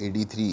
A-D3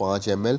5 ml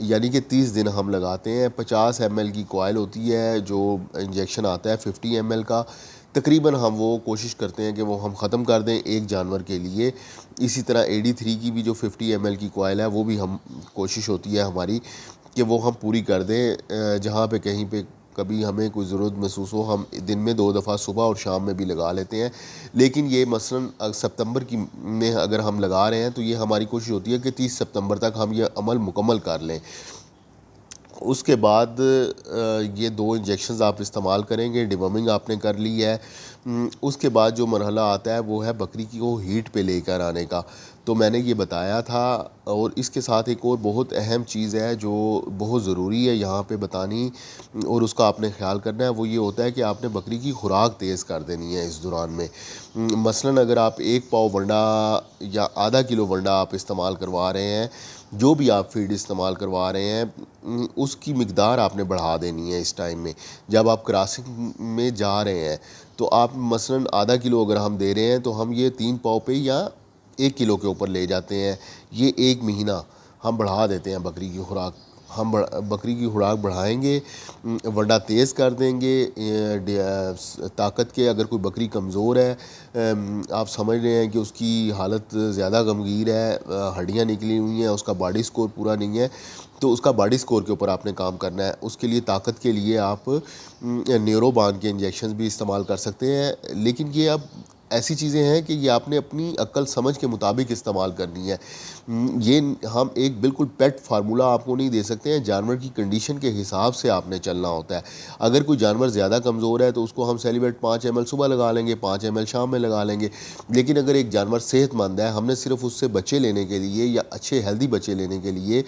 یعنی کہ 30 دن ہم لگاتے ہیں. 50 ایم ایل کی کوائل ہوتی ہے جو انجیکشن آتا ہے 50 ایم ایل کا. تقریباً ہم وہ کوشش کرتے ہیں کہ وہ ہم ختم کر دیں ایک جانور کے لیے. اسی طرح AD3 کی بھی جو 50 ایم ایل کی کوائل ہے وہ بھی ہم کوشش ہوتی ہے ہماری کہ وہ ہم پوری کر دیں. جہاں پہ کہیں پہ کبھی ہمیں کوئی ضرورت محسوس ہو ہم دن میں 2 دفعہ صبح اور شام میں بھی لگا لیتے ہیں. لیکن یہ مثلاً سپتمبر کی میں اگر ہم لگا رہے ہیں تو یہ ہماری کوشش ہوتی ہے کہ 30 سپتمبر تک ہم یہ عمل مکمل کر لیں. اس کے بعد یہ 2 انجیکشنز آپ استعمال کریں گے. ڈیورمنگ آپ نے کر لی ہے. اس کے بعد جو مرحلہ آتا ہے وہ ہے بکری کی کو ہیٹ پہ لے کر آنے کا. تو میں نے یہ بتایا تھا. اور اس کے ساتھ ایک اور بہت اہم چیز ہے جو بہت ضروری ہے یہاں پہ بتانی اور اس کا آپ نے خیال کرنا ہے. وہ یہ ہوتا ہے کہ آپ نے بکری کی خوراک تیز کر دینی ہے اس دوران میں. مثلاً اگر آپ 1 پاؤ ونڈا یا آدھا کلو ونڈا آپ استعمال کروا رہے ہیں, جو بھی آپ فیڈ استعمال کروا رہے ہیں اس کی مقدار آپ نے بڑھا دینی ہے اس ٹائم میں. جب آپ کراسنگ میں جا رہے ہیں تو آپ مثلاً آدھا کلو اگر ہم دے رہے ہیں تو ہم یہ 3 پاؤ پہ یا 1 کلو کے اوپر لے جاتے ہیں. یہ 1 مہینہ ہم بڑھا دیتے ہیں بکری کی خوراک. ہم بکری کی خوراک بڑھائیں گے, ونڈا تیز کر دیں گے. طاقت کے اگر کوئی بکری کمزور ہے, آپ سمجھ رہے ہیں کہ اس کی حالت زیادہ غمگیر ہے, ہڈیاں نکلی ہوئی ہیں, اس کا باڈی سکور پورا نہیں ہے, تو اس کا باڈی سکور کے اوپر آپ نے کام کرنا ہے. اس کے لیے طاقت کے لیے آپ نیورو بان کے انجیکشنز بھی استعمال کر سکتے ہیں. لیکن یہ اب ایسی چیزیں ہیں کہ یہ آپ نے اپنی عقل سمجھ کے مطابق استعمال کرنی ہے. یہ ہم ایک بالکل پیٹ فارمولہ آپ کو نہیں دے سکتے ہیں. جانور کی کنڈیشن کے حساب سے آپ نے چلنا ہوتا ہے. اگر کوئی جانور زیادہ کمزور ہے تو اس کو ہم سیلیبیٹ 5 ایم ایل صبح لگا لیں گے, 5 ایم ایل شام میں لگا لیں گے. لیکن اگر ایک جانور صحت مند ہے, ہم نے صرف اس سے بچے لینے کے لیے یا اچھے ہیلدی بچے لینے کے لیے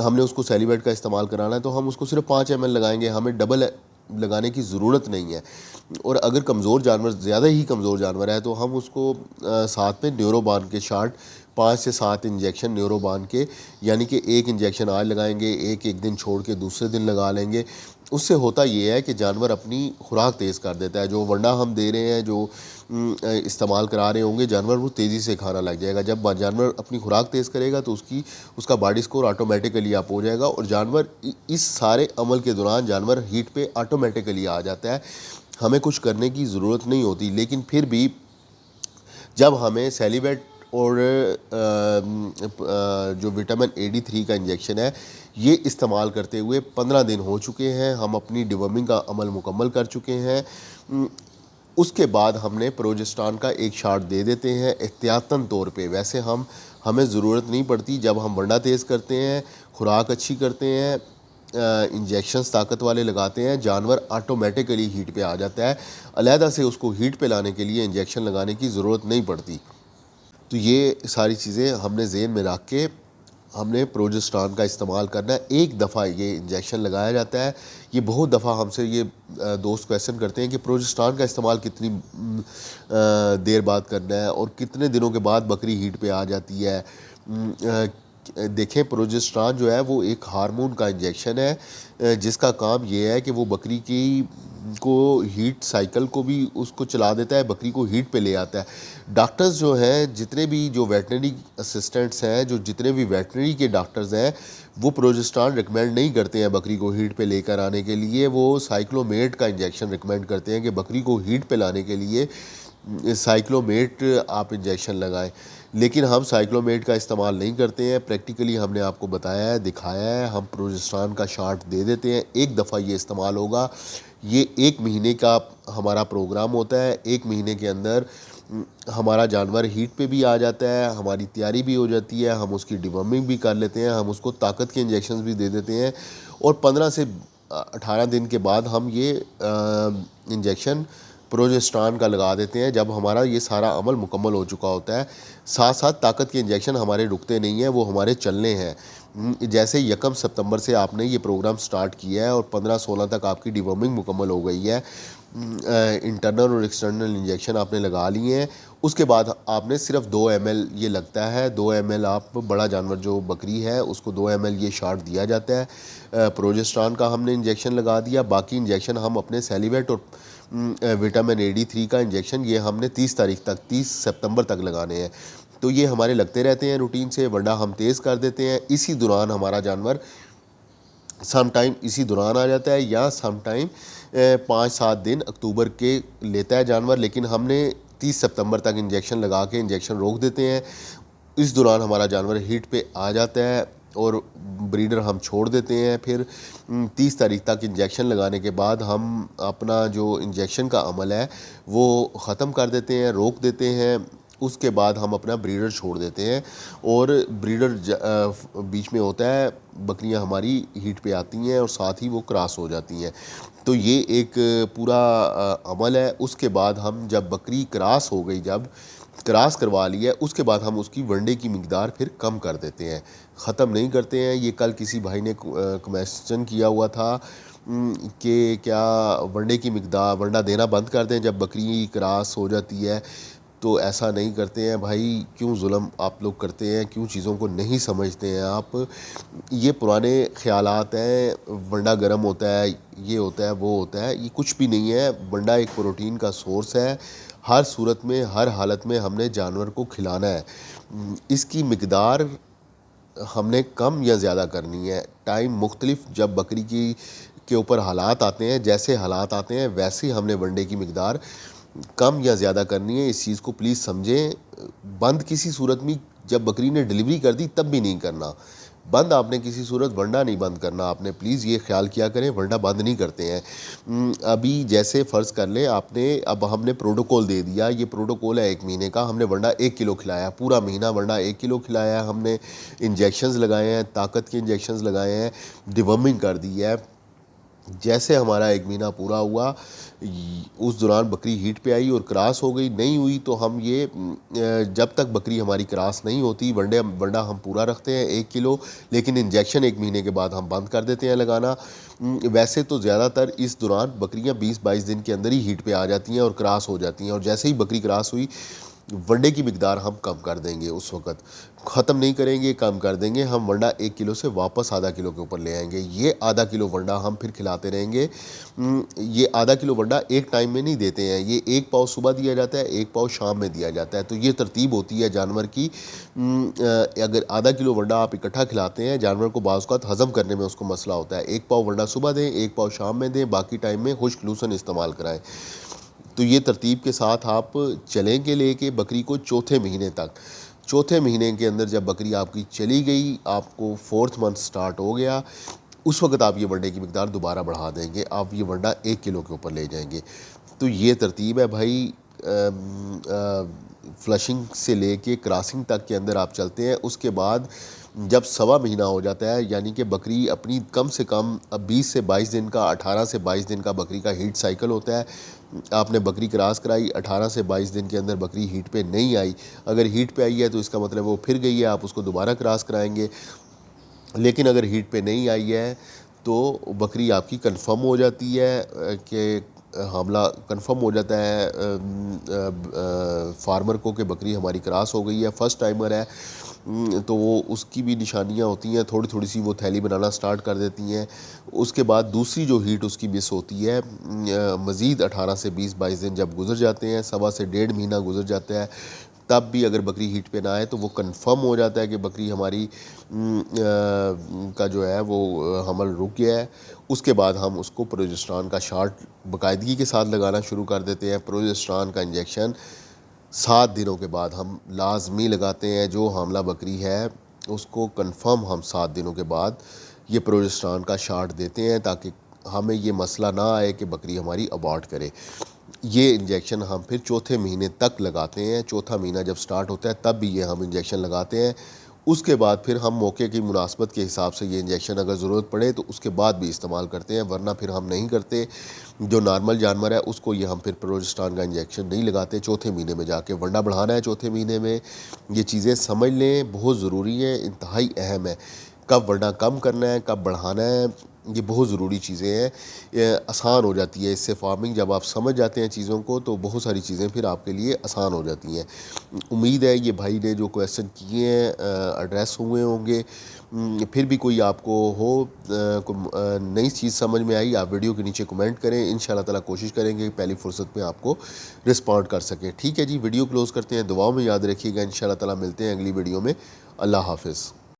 ہم نے اس کو سیلیبیٹ کا استعمال کرانا ہے تو ہم اس کو صرف 5 ایم ایل لگائیں گے. ہمیں ڈبل لگانے کی ضرورت نہیں ہے. اور اگر کمزور جانور زیادہ ہی کمزور جانور ہے تو ہم اس کو ساتھ میں نیورو بان کے شاٹ 5 سے 7 انجیکشن نیورو بان کے, یعنی کہ 1 انجیکشن آج لگائیں گے, ایک دن چھوڑ کے دوسرے دن لگا لیں گے. اس سے ہوتا یہ ہے کہ جانور اپنی خوراک تیز کر دیتا ہے. جو ونڈا ہم دے رہے ہیں, جو استعمال کرا رہے ہوں گے جانور, وہ تیزی سے کھانا لگ جائے گا. جب جانور اپنی خوراک تیز کرے گا تو اس کا باڈی سکور آٹومیٹیکلی اپ ہو جائے گا, اور جانور اس سارے عمل کے دوران جانور ہیٹ پہ آٹومیٹیکلی آ جاتا ہے. ہمیں کچھ کرنے کی ضرورت نہیں ہوتی. لیکن پھر بھی جب ہمیں سیلیبیٹ اور جو وٹامن AD3 کا انجیکشن ہے یہ استعمال کرتے ہوئے 15 دن ہو چکے ہیں, ہم اپنی ڈیورمنگ کا عمل مکمل کر چکے ہیں. اس کے بعد ہم نے پروجسٹران کا ایک شاٹ دے دیتے ہیں احتیاطاً طور پہ. ویسے ہمیں ضرورت نہیں پڑتی. جب ہم ونڈا تیز کرتے ہیں, خوراک اچھی کرتے ہیں, انجیکشنز طاقت والے لگاتے ہیں, جانور آٹومیٹیکلی ہیٹ پہ آ جاتا ہے. علیحدہ سے اس کو ہیٹ پہ لانے کے لیے انجیکشن لگانے کی ضرورت نہیں پڑتی. تو یہ ساری چیزیں ہم نے ذہن میں رکھ کے ہم نے پروجسٹران کا استعمال کرنا ہے. ایک دفعہ یہ انجیکشن لگایا جاتا ہے. یہ بہت دفعہ ہم سے یہ دوست کویسچن کرتے ہیں کہ پروجسٹران کا استعمال کتنی دیر بعد کرنا ہے اور کتنے دنوں کے بعد بکری ہیٹ پہ آ جاتی ہے. دیکھیں, پروجسٹران جو ہے وہ ایک ہارمون کا انجیکشن ہے جس کا کام یہ ہے کہ وہ بکری کی کو ہیٹ سائیکل کو بھی اس کو چلا دیتا ہے, بکری کو ہیٹ پہ لے آتا ہے. ڈاکٹرز جو ہیں, جتنے بھی جو ویٹنری اسسٹنٹس ہیں, جتنے بھی ویٹنری کے ڈاکٹرز ہیں, وہ پروجسٹران ریکمینڈ نہیں کرتے ہیں بکری کو ہیٹ پہ لے کر آنے کے لیے. وہ سائیکلومیٹ کا انجیکشن ریکمینڈ کرتے ہیں کہ بکری کو ہیٹ پہ لانے کے لیے سائیکلومیٹ آپ انجیکشن لگائیں. لیکن ہم سائیکلومیٹ کا استعمال نہیں کرتے ہیں. پریکٹیکلی ہم نے آپ کو بتایا ہے, دکھایا ہے. ہم پروجسٹران کا شاٹ دے دیتے ہیں. ایک دفعہ یہ استعمال ہوگا. یہ 1 مہینے کا ہمارا پروگرام ہوتا ہے. 1 مہینے کے اندر ہمارا جانور ہیٹ پہ بھی آ جاتا ہے, ہماری تیاری بھی ہو جاتی ہے, ہم اس کی ڈیورمنگ بھی کر لیتے ہیں, ہم اس کو طاقت کے انجیکشنز بھی دے دیتے ہیں, اور 15 سے 18 دن کے بعد ہم یہ انجیکشن پروجسٹران کا لگا دیتے ہیں جب ہمارا یہ سارا عمل مکمل ہو چکا ہوتا ہے. ساتھ ساتھ طاقت کے انجیکشن ہمارے رکتے نہیں ہیں, وہ ہمارے چلنے ہیں. جیسے 1 ستمبر سے آپ نے یہ پروگرام سٹارٹ کیا ہے اور 15-16 تک آپ کی ڈیورمنگ مکمل ہو گئی ہے, انٹرنل اور ایکسٹرنل انجیکشن آپ نے لگا لیے ہیں. اس کے بعد آپ نے صرف 2 ایم ایل یہ لگتا ہے, 2 ایم ایل آپ بڑا جانور جو بکری ہے اس کو 2 ایم ایل یہ شاٹ دیا جاتا ہے. پروجسٹران کا ہم نے انجیکشن لگا دیا. باقی انجیکشن ہم اپنے سیلیبیٹ اور وٹامن AD3 کا انجیکشن یہ ہم نے 30 سپتمبر تک لگانے ہیں. تو یہ ہمارے لگتے رہتے ہیں روٹین سے. ونڈا ہم تیز کر دیتے ہیں, اسی دوران ہمارا جانور سم ٹائم اسی دوران آ جاتا ہے یا سم ٹائم 5-7 دن اکتوبر کے لیتا ہے جانور، لیکن ہم نے 30 سپتمبر تک انجیکشن لگا کے انجیکشن روک دیتے ہیں۔ اس دوران ہمارا جانور ہیٹ پہ آ جاتا ہے اور بریڈر ہم چھوڑ دیتے ہیں۔ پھر 30 تاریخ تک انجیکشن لگانے کے بعد ہم اپنا جو انجیکشن کا عمل ہے وہ ختم کر دیتے ہیں، روک دیتے ہیں۔ اس کے بعد ہم اپنا بریڈر چھوڑ دیتے ہیں، اور بریڈر بیچ میں ہوتا ہے، بکریاں ہماری ہیٹ پہ آتی ہیں اور ساتھ ہی وہ کراس ہو جاتی ہیں۔ تو یہ ایک پورا عمل ہے۔ اس کے بعد ہم جب بکری کراس ہو گئی، جب کراس کروا لی ہے، اس کے بعد ہم اس کی ونڈے کی مقدار پھر کم کر دیتے ہیں، ختم نہیں کرتے ہیں۔ یہ کل کسی بھائی نے کویسچن کیا ہوا تھا کہ کیا ونڈے کی مقدار، ونڈا دینا بند کر دیں جب بکری کراس ہو جاتی ہے؟ تو ایسا نہیں کرتے ہیں بھائی، کیوں ظلم آپ لوگ کرتے ہیں، کیوں چیزوں کو نہیں سمجھتے ہیں آپ؟ یہ پرانے خیالات ہیں، ونڈا گرم ہوتا ہے، یہ ہوتا ہے، وہ ہوتا ہے، یہ کچھ بھی نہیں ہے۔ ونڈا ایک پروٹین کا سورس ہے، ہر صورت میں، ہر حالت میں ہم نے جانور کو کھلانا ہے۔ اس کی مقدار ہم نے کم یا زیادہ کرنی ہے، ٹائم مختلف جب بکری کے اوپر حالات آتے ہیں، جیسے حالات آتے ہیں ویسے ہم نے ونڈے کی مقدار کم یا زیادہ کرنی ہے۔ اس چیز کو پلیز سمجھیں۔ بند کسی صورت میں جب بکری نے ڈلیوری کر دی تب بھی نہیں کرنا بند، آپ نے کسی صورت ونڈا نہیں بند کرنا، آپ نے پلیز یہ خیال کیا کریں، ونڈا بند نہیں کرتے ہیں۔ ابھی جیسے فرض کر لیں آپ نے، اب ہم نے پروٹوکول دے دیا، یہ پروٹوکول ہے 1 مہینے کا، ہم نے ونڈا 1 کلو کھلایا، پورا مہینہ ونڈا 1 کلو کھلایا ہے ہم نے، انجیکشنز لگائے ہیں، طاقت کے انجیکشنز لگائے ہیں، ڈیورمنگ کر دی ہے۔ جیسے ہمارا 1 مہینہ پورا ہوا، اس دوران بکری ہیٹ پہ آئی اور کراس ہو گئی، نہیں ہوئی تو ہم یہ جب تک بکری ہماری کراس نہیں ہوتی، ونڈا ہم پورا رکھتے ہیں 1 کلو، لیکن انجیکشن 1 مہینے کے بعد ہم بند کر دیتے ہیں لگانا۔ ویسے تو زیادہ تر اس دوران بکریاں 20-22 دن کے اندر ہی ہیٹ پہ آ جاتی ہیں اور کراس ہو جاتی ہیں، اور جیسے ہی بکری کراس ہوئی ونڈے کی مقدار ہم کم کر دیں گے، اس وقت ختم نہیں کریں گے، کم کر دیں گے۔ ہم ونڈا 1 کلو سے واپس ½ کلو کے اوپر لے آئیں گے، یہ ½ کلو ونڈا ہم پھر کھلاتے رہیں گے۔ یہ ½ کلو ونڈا ایک ٹائم میں نہیں دیتے ہیں، یہ 1 پاؤ صبح دیا جاتا ہے، 1 پاؤ شام میں دیا جاتا ہے، تو یہ ترتیب ہوتی ہے جانور کی۔ اگر ½ کلو ونڈا آپ اکٹھا کھلاتے ہیں جانور کو، بعض اوقات ہضم کرنے میں اس کو مسئلہ ہوتا ہے، 1 پاؤ ونڈا صبح دیں، 1 پاؤ شام میں دیں، باقی ٹائم میں خشک لوسن استعمال کرائیں۔ تو یہ ترتیب کے ساتھ آپ چلیں گے لے کے بکری کو چوتھے مہینے تک۔ چوتھے مہینے کے اندر جب بکری آپ کی چلی گئی، آپ کو 4تھ منتھ سٹارٹ ہو گیا، اس وقت آپ یہ ونڈے کی مقدار دوبارہ بڑھا دیں گے، آپ یہ ونڈا 1 کلو کے اوپر لے جائیں گے۔ تو یہ ترتیب ہے بھائی، فلشنگ سے لے کے کراسنگ تک کے اندر آپ چلتے ہیں۔ اس کے بعد جب 1.25 مہینہ ہو جاتا ہے، یعنی کہ بکری اپنی کم سے کم 20 سے 22 دن کا، 18 سے 22 دن کا بکری کا ہیٹ سائیکل ہوتا ہے۔ آپ نے بکری کراس کرائی، 18 سے 22 دن کے اندر بکری ہیٹ پہ نہیں آئی، اگر ہیٹ پہ آئی ہے تو اس کا مطلب وہ پھر گئی ہے، آپ اس کو دوبارہ کراس کرائیں گے۔ لیکن اگر ہیٹ پہ نہیں آئی ہے تو بکری آپ کی کنفرم ہو جاتی ہے کہ حاملہ کنفرم ہو جاتا ہے فارمر کو کہ بکری ہماری کراس ہو گئی ہے، فرسٹ ٹائمر ہے، تو وہ اس کی بھی نشانیاں ہوتی ہیں، تھوڑی تھوڑی سی وہ تھیلی بنانا سٹارٹ کر دیتی ہیں۔ اس کے بعد دوسری جو ہیٹ اس کی مس ہوتی ہے، مزید 18 سے 20-22 دن جب گزر جاتے ہیں، 1.25 سے 1.5 مہینہ گزر جاتا ہے، تب بھی اگر بکری ہیٹ پہ نہ آئے تو وہ کنفرم ہو جاتا ہے کہ بکری ہماری کا جو ہے وہ حمل رک گیا ہے۔ اس کے بعد ہم اس کو پروجسٹران کا شاٹ باقاعدگی کے ساتھ لگانا شروع کر دیتے ہیں۔ پروجسٹران کا انجیکشن 7 دنوں کے بعد ہم لازمی لگاتے ہیں، جو حاملہ بکری ہے اس کو کنفرم ہم 7 دنوں کے بعد یہ پروجسٹران کا شاٹ دیتے ہیں، تاکہ ہمیں یہ مسئلہ نہ آئے کہ بکری ہماری ابارٹ کرے۔ یہ انجیکشن ہم پھر چوتھے مہینے تک لگاتے ہیں، چوتھا مہینہ جب سٹارٹ ہوتا ہے تب بھی یہ ہم انجیکشن لگاتے ہیں۔ اس کے بعد پھر ہم موقع کی مناسبت کے حساب سے یہ انجیکشن اگر ضرورت پڑے تو اس کے بعد بھی استعمال کرتے ہیں، ورنہ پھر ہم نہیں کرتے۔ جو نارمل جانور ہے اس کو یہ ہم پھر پروجسٹران کا انجیکشن نہیں لگاتے، چوتھے مہینے میں جا کے ونڈا بڑھانا ہے، چوتھے مہینے میں۔ یہ چیزیں سمجھ لیں، بہت ضروری ہے، انتہائی اہم ہے، کب ونڈا کم کرنا ہے، کب بڑھانا ہے، یہ بہت ضروری چیزیں ہیں۔ یہ آسان ہو جاتی ہے اس سے فارمنگ، جب آپ سمجھ جاتے ہیں چیزوں کو تو بہت ساری چیزیں پھر آپ کے لیے آسان ہو جاتی ہیں۔ امید ہے یہ بھائی نے جو کویسچن کیے ہیں ایڈریس ہوئے ہوں گے۔ پھر بھی کوئی آپ کو ہو نئی چیز سمجھ میں آئی، آپ ویڈیو کے نیچے کمنٹ کریں، انشاءاللہ تعالی کوشش کریں گے پہلی فرصت میں آپ کو رسپونڈ کر سکیں۔ ٹھیک ہے جی، ویڈیو کلوز کرتے ہیں، دعاؤں میں یاد رکھیے گا، انشاءاللہ تعالی ملتے ہیں اگلی ویڈیو میں۔ اللہ حافظ۔